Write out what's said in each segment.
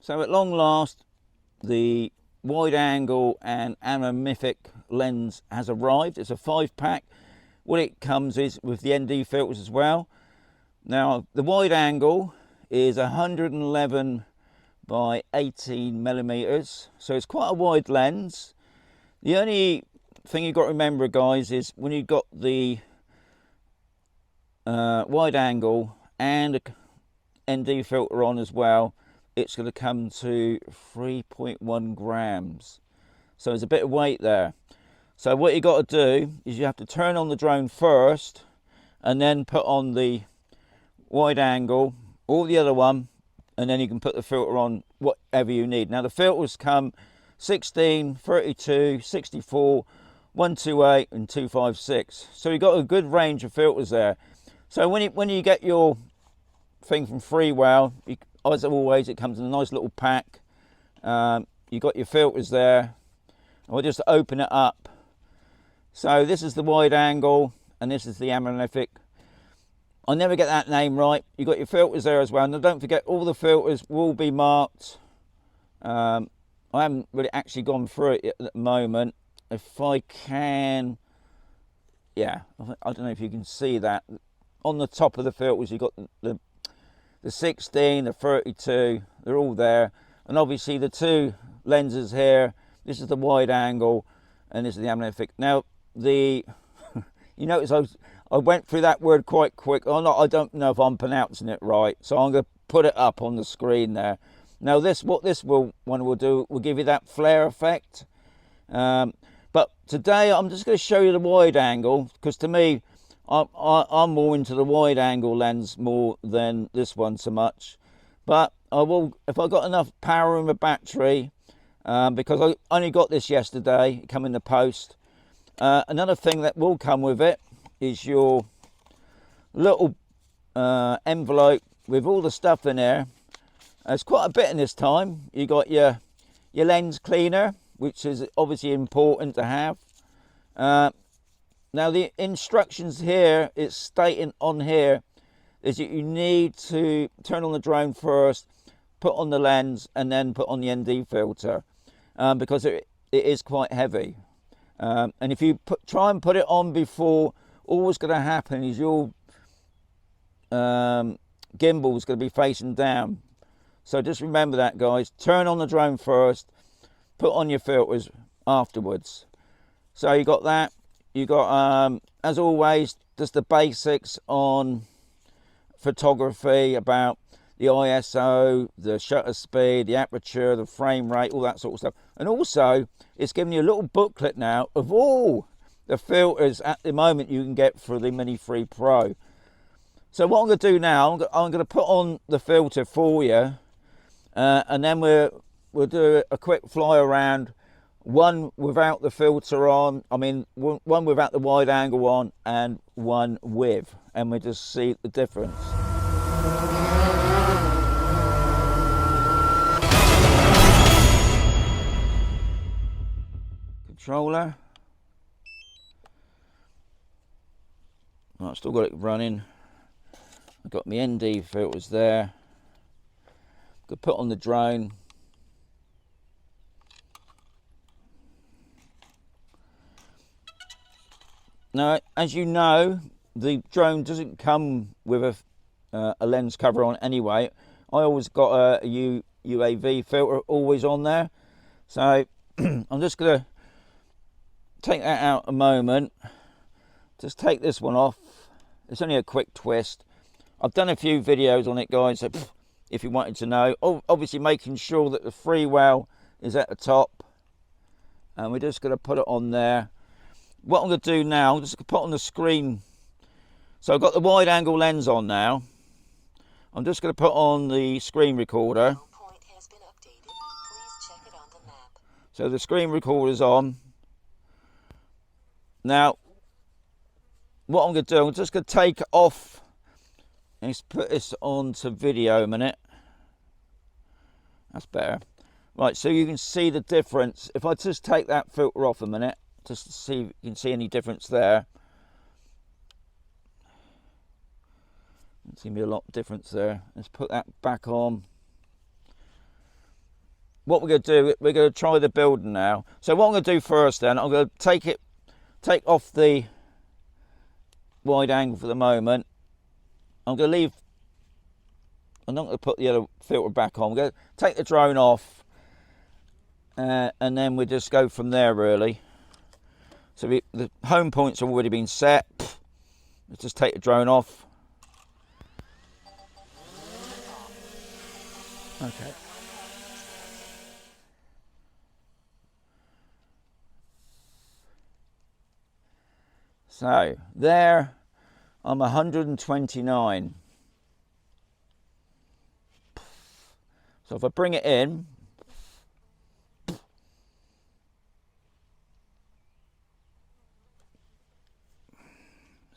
So at long last, the wide angle and anamorphic lens has arrived. It's a 5-pack. What it comes is with the ND filters as well. Now the wide angle is 111 by 18 millimeters, so it's quite a wide lens. The only thing you've got to remember, guys, is when you've got the wide angle and a ND filter on as well, it's going to come to 3.1 grams. So there's a bit of weight there. So what you got to do is you have to turn on the drone first and then put on the wide angle or the other one, and then you can put the filter on whatever you need. Now the filters come 16, 32, 64, 128 and 256. So you've got a good range of filters there. So when you get your thing from Freewell, as always, it comes in a nice little pack. You got your filters there. We'll just open it up. So this is the wide angle and this is the anamorphic. I never get that name right. You got your filters there as well. Now don't forget, all the filters will be marked. I haven't really actually gone through it yet at the moment. If I can, yeah, I don't know if you can see that. On the top of the filters, you've got the 16, the 32, they're all there. And obviously the two lenses here, this is the wide angle and this is the anamorphic. Now you notice I went through that word quite quick. I don't know if I'm pronouncing it right, so I'm going to put it up on the screen there. Now what this one will do, will give you that flare effect. But today I'm just going to show you the wide angle, because to me, I'm more into the wide angle lens more than this one so much. But I will, if I got enough power in the battery, because I only got this yesterday, it come in the post. Another thing that will come with it is your little envelope with all the stuff in there. There's quite a bit in this time. You got your lens cleaner, which is obviously important to have. Now the instructions here, it's stating on here, is that you need to turn on the drone first, put on the lens, and then put on the ND filter, because it is quite heavy. And if you try and put it on before, all what's going to happen is your gimbal is going to be facing down. So just remember that, guys. Turn on the drone first, put on your filters afterwards. So you got that. You got, as always, just the basics on photography, about the ISO, the shutter speed, the aperture, the frame rate, all that sort of stuff. And also, it's giving you a little booklet now of all the filters at the moment you can get for the Mini 3 Pro. So what I'm going to do now, I'm going to put on the filter for you, and then we'll do a quick fly around. One without the filter on, one without the wide angle on, and one with, and we'll just see the difference. Controller. Right, still got it running. I've got my ND filters there. Could put on the drone. Now, as you know, the drone doesn't come with a lens cover on anyway. I always got a UAV filter always on there. So I'm just going to take that out a moment. Just take this one off. It's only a quick twist. I've done a few videos on it, guys, so if you wanted to know. Obviously making sure that the Freewell is at the top. And we're just going to put it on there. What I'm going to do now, I'm just going to put on the screen. So I've got the wide angle lens on now. I'm just going to put on the screen recorder. So the screen recorder's on. Now, what I'm going to do, I'm just going to take it off. Let's put this on to video a minute. That's better. Right, so you can see the difference. If I just take that filter off a minute, just to see if you can see any difference there. There's going to be a lot of difference there. Let's put that back on. what we're going to do, we're going to try the building now. So what I'm going to do first then, I'm going to take off the wide angle for the moment. I'm not going to put the other filter back on. I'm going to take the drone off, and then we just go from there really. So the home point's already been set. Let's just take the drone off. Okay. So there, I'm 129. So if I bring it in, let's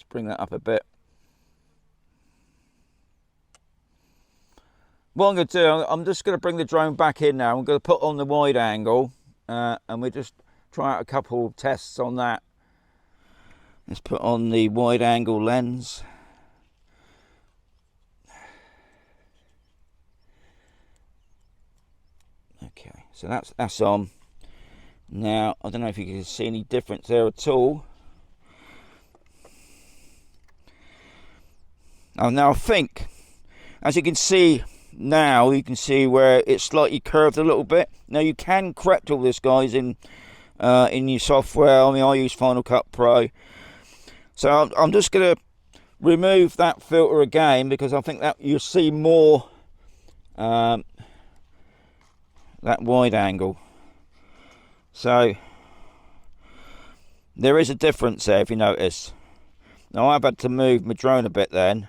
bring that up a bit. What I'm going to do, I'm just going to bring the drone back in now. I'm going to put on the wide angle, and we'll just try out a couple of tests on that. Let's put on the wide angle lens. Okay, so that's on. Now, I don't know if you can see any difference there at all. Oh, now I think, as you can see now, you can see where it's slightly curved a little bit. Now you can correct all this, guys, in your software. I mean, I use Final Cut Pro. So I'm just going to remove that filter again, because I think that you'll see more that wide angle. So there is a difference there, if you notice. Now I've had to move my drone a bit then.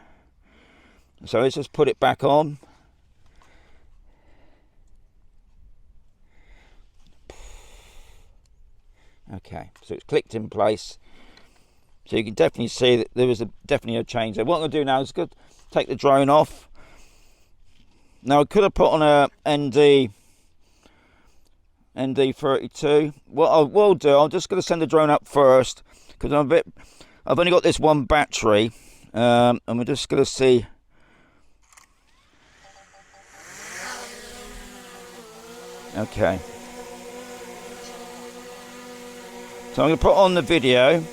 So let's just put it back on. Okay, so it's clicked in place. So you can definitely see that there was definitely a change there. What I'm going to do now is take the drone off. Now I could have put on a ND32. What I will do, I'm just going to send the drone up first, because I've only got this one battery, and we're just going to see. Okay. So I'm going to put on the video.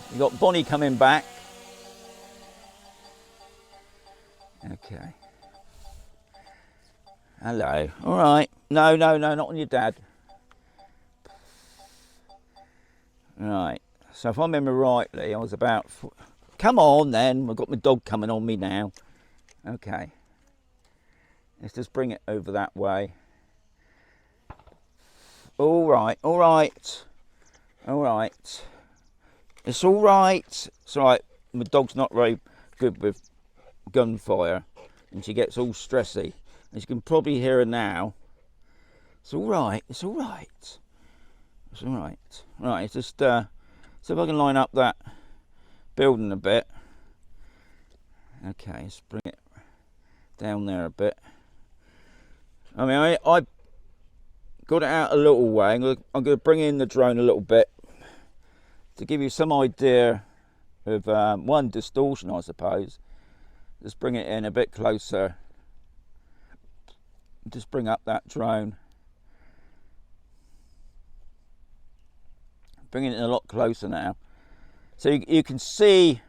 You've got Bonnie coming back. Okay. Hello. All right. No, not on your dad. Right. So if I remember rightly, I was about... Come on then. I've got my dog coming on me now. Okay. Let's just bring it over that way. All right. It's all right. It's all right. My dog's not very good with gunfire, and she gets all stressy. As you can probably hear her now. It's all right. Right, it's just see if I can line up that building a bit. Okay, let's bring it down there a bit. I mean, I got it out a little way. I'm going to bring in the drone a little bit to give you some idea of one, distortion, I suppose. Just bring it in a bit closer. Just bring up that drone. Bringing it in a lot closer now, so you can see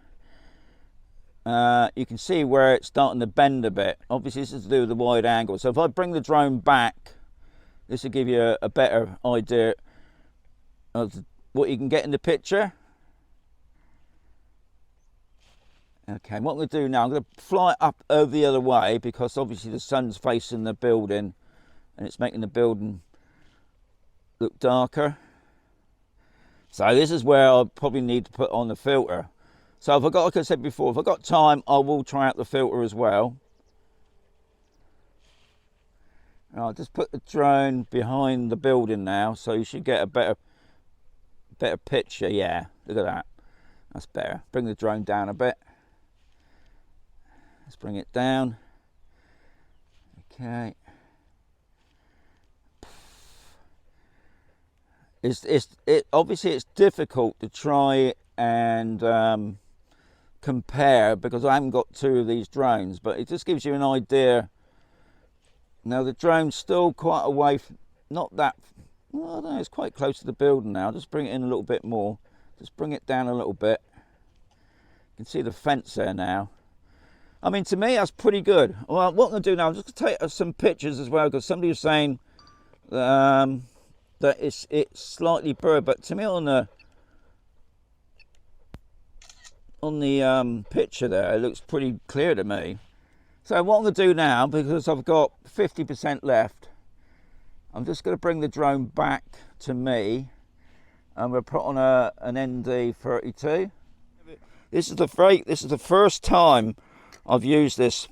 where it's starting to bend a bit. Obviously, this is to do with the wide angle. So if I bring the drone back, this will give you a better idea of what you can get in the picture. Okay, what I'm going to do now, I'm going to fly up over the other way, because obviously the sun's facing the building and it's making the building look darker. So this is where I'll probably need to put on the filter. So if I got, like I said before, if I've got time, I will try out the filter as well. And I'll just put the drone behind the building now, so you should get a better picture. Yeah, look at that. That's better. Bring the drone down a bit. Let's bring it down. Okay. Obviously it's difficult to try and compare because I haven't got two of these drones, but it just gives you an idea. Now the drone's still quite away, not that, well, I don't know, it's quite close to the building now. Just bring it in a little bit more, just bring it down a little bit. You can see the fence there now. I mean, to me that's pretty good. Well, what I'm going to do now, I'm just going to take some pictures as well, because somebody was saying that it's slightly blurred, but to me on the picture there, it looks pretty clear to me. So what I'm going to do now, because I've got 50% left, I'm just going to bring the drone back to me. I'm going to put on an ND32. This is the first time I've used this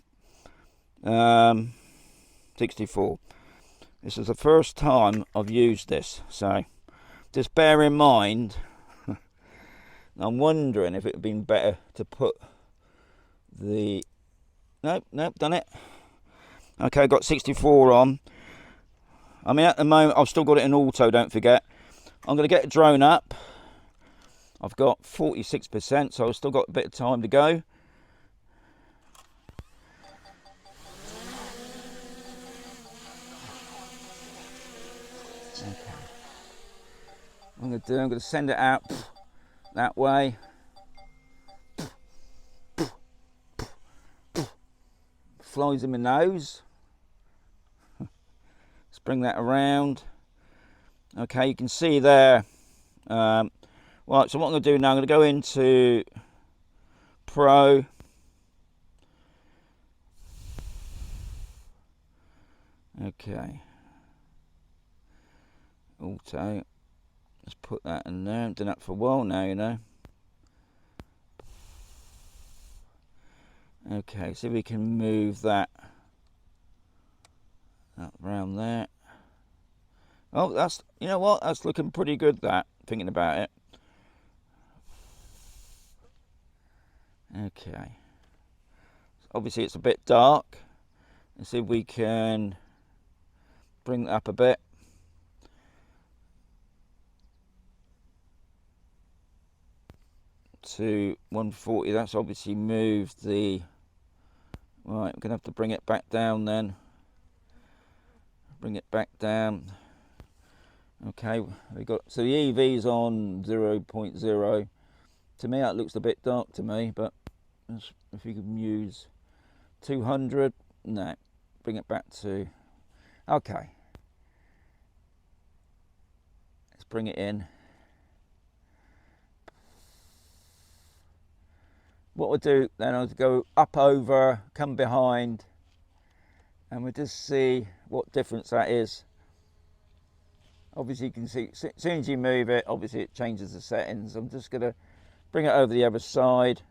64. This is the first time I've used this, so just bear in mind. I'm wondering if it would have been better to put the... Nope, done it. Okay, got 64 on. I mean, at the moment, I've still got it in auto, don't forget. I'm going to get the drone up. I've got 46%, so I've still got a bit of time to go. Okay. What I'm going to send it out that way. Flies in my nose. Let's bring that around. Okay, you can see there. Right, so what I'm going to do now, I'm going to go into Pro. Okay. Auto. Let's put that in there. I've done that for a while now, you know. Okay, see if we can move that around there. Oh, that's, you know what, that's looking pretty good, that, thinking about it. Okay. Obviously it's a bit dark. Let's see if we can bring that up a bit. To 140, that's obviously moved the... Right, we're going to have to bring it back down then. Bring it back down. Okay, we got, so the EV's on 0.0. To me that looks a bit dark to me, but if you can use 200, no, bring it back to, okay. Let's bring it in. What we'll do then is go up over, come behind, and we'll just see what difference that is. Obviously you can see, as soon as you move it, obviously it changes the settings. I'm just going to bring it over the other side.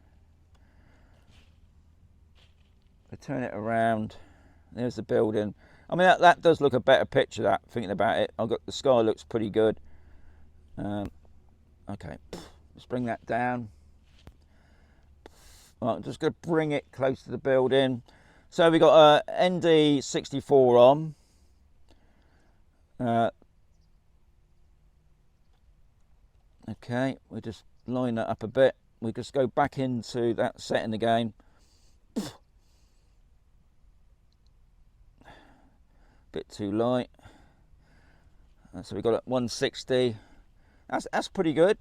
I turn it around. There's the building. I mean, that does look a better picture, that, thinking about it. I've got, the sky looks pretty good. Okay, let's bring that down. Right, I'm just going to bring it close to the building. So we got a ND64 on. Okay, we just line that up a bit. We just go back into that setting again. Bit too light. So we got it 160. That's pretty good.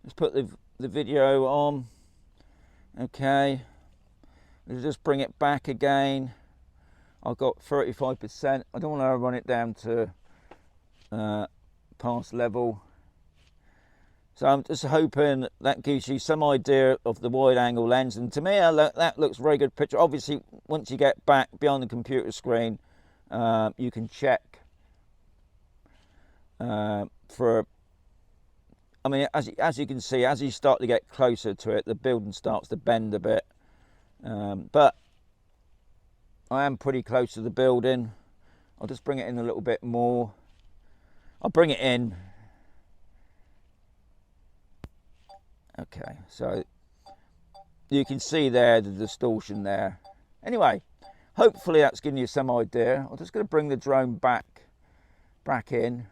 Let's put the video on. Okay, let's just bring it back again. I've got 35%. I don't want to run it down to past level. So I'm just hoping that gives you some idea of the wide angle lens. And to me, that looks a very good picture. Obviously, once you get back beyond the computer screen, you can check for, I mean, as you can see, as you start to get closer to it, the building starts to bend a bit. But I am pretty close to the building. I'll just bring it in a little bit more. I'll bring it in. Okay, so you can see there the distortion there. Anyway, hopefully that's giving you some idea. I'm just going to bring the drone back in.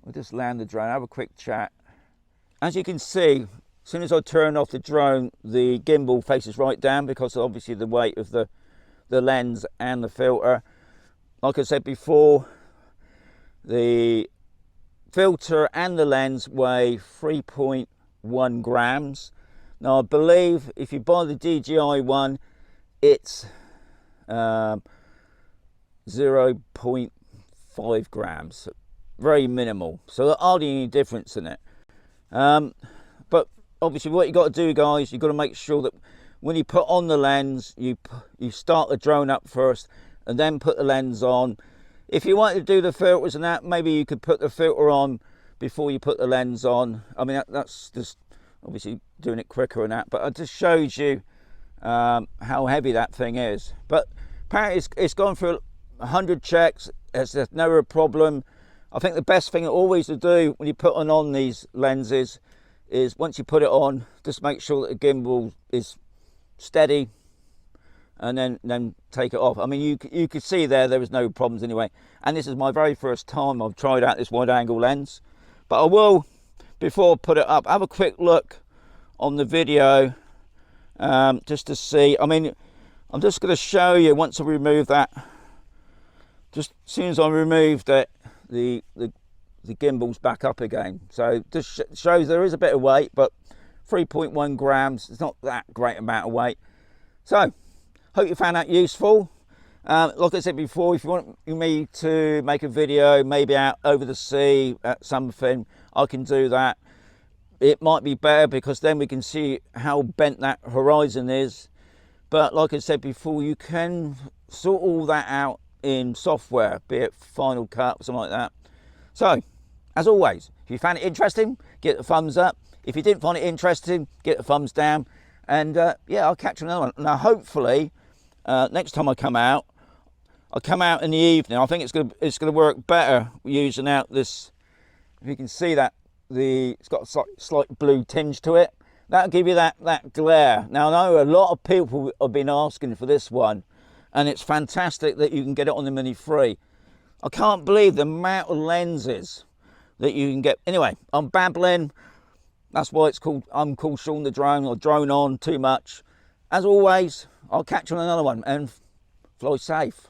We'll just land the drone, have a quick chat. As you can see, As soon as I turn off the drone, the gimbal faces right down because obviously the weight of the lens and the filter. Like I said before, the filter and the lens weigh 3.1 grams. Now I believe if you buy the DJI one, it's 0.5 grams, very minimal, so hardly any difference in it. But obviously what you got to do, guys, you've got to make sure that when you put on the lens, you start the drone up first and then put the lens on. If you wanted to do the filters and that, maybe you could put the filter on before you put the lens on. I mean, that's just obviously doing it quicker and that, but it just shows you how heavy that thing is. But apparently it's gone through 100 checks. There's never a problem. I think the best thing always to do when you put on these lenses is once you put it on, just make sure that the gimbal is steady, and then take it off. I mean, you could see there was no problems anyway. And this is my very first time I've tried out this wide angle lens. But I will, before I put it up, have a quick look on the video just to see. I mean, I'm just going to show you once I remove that. Just as soon as I removed it, the gimbal's back up again. So just shows there is a bit of weight, but 3.1 grams, it's not that great amount of weight. So hope you found that useful. Like I said before, if you want me to make a video maybe out over the sea at something, I can do that. It might be better because then we can see how bent that horizon is. But like I said before, you can sort all that out in software, be it Final Cut or something like that. So as always, if you found it interesting, get a thumbs up. If you didn't find it interesting, get a thumbs down. And yeah, I'll catch you another one. Now hopefully next time I come out, I'll come out in the evening. I think it's gonna work better using out this. If you can see that it's got a slight blue tinge to it. That'll give you that glare. Now I know a lot of people have been asking for this one, and it's fantastic that you can get it on the Mini 3. I can't believe the amount of lenses that you can get. Anyway, I'm babbling. That's why I'm called Sean the Drone, or Drone On Too Much. As always, I'll catch you on another one, and fly safe.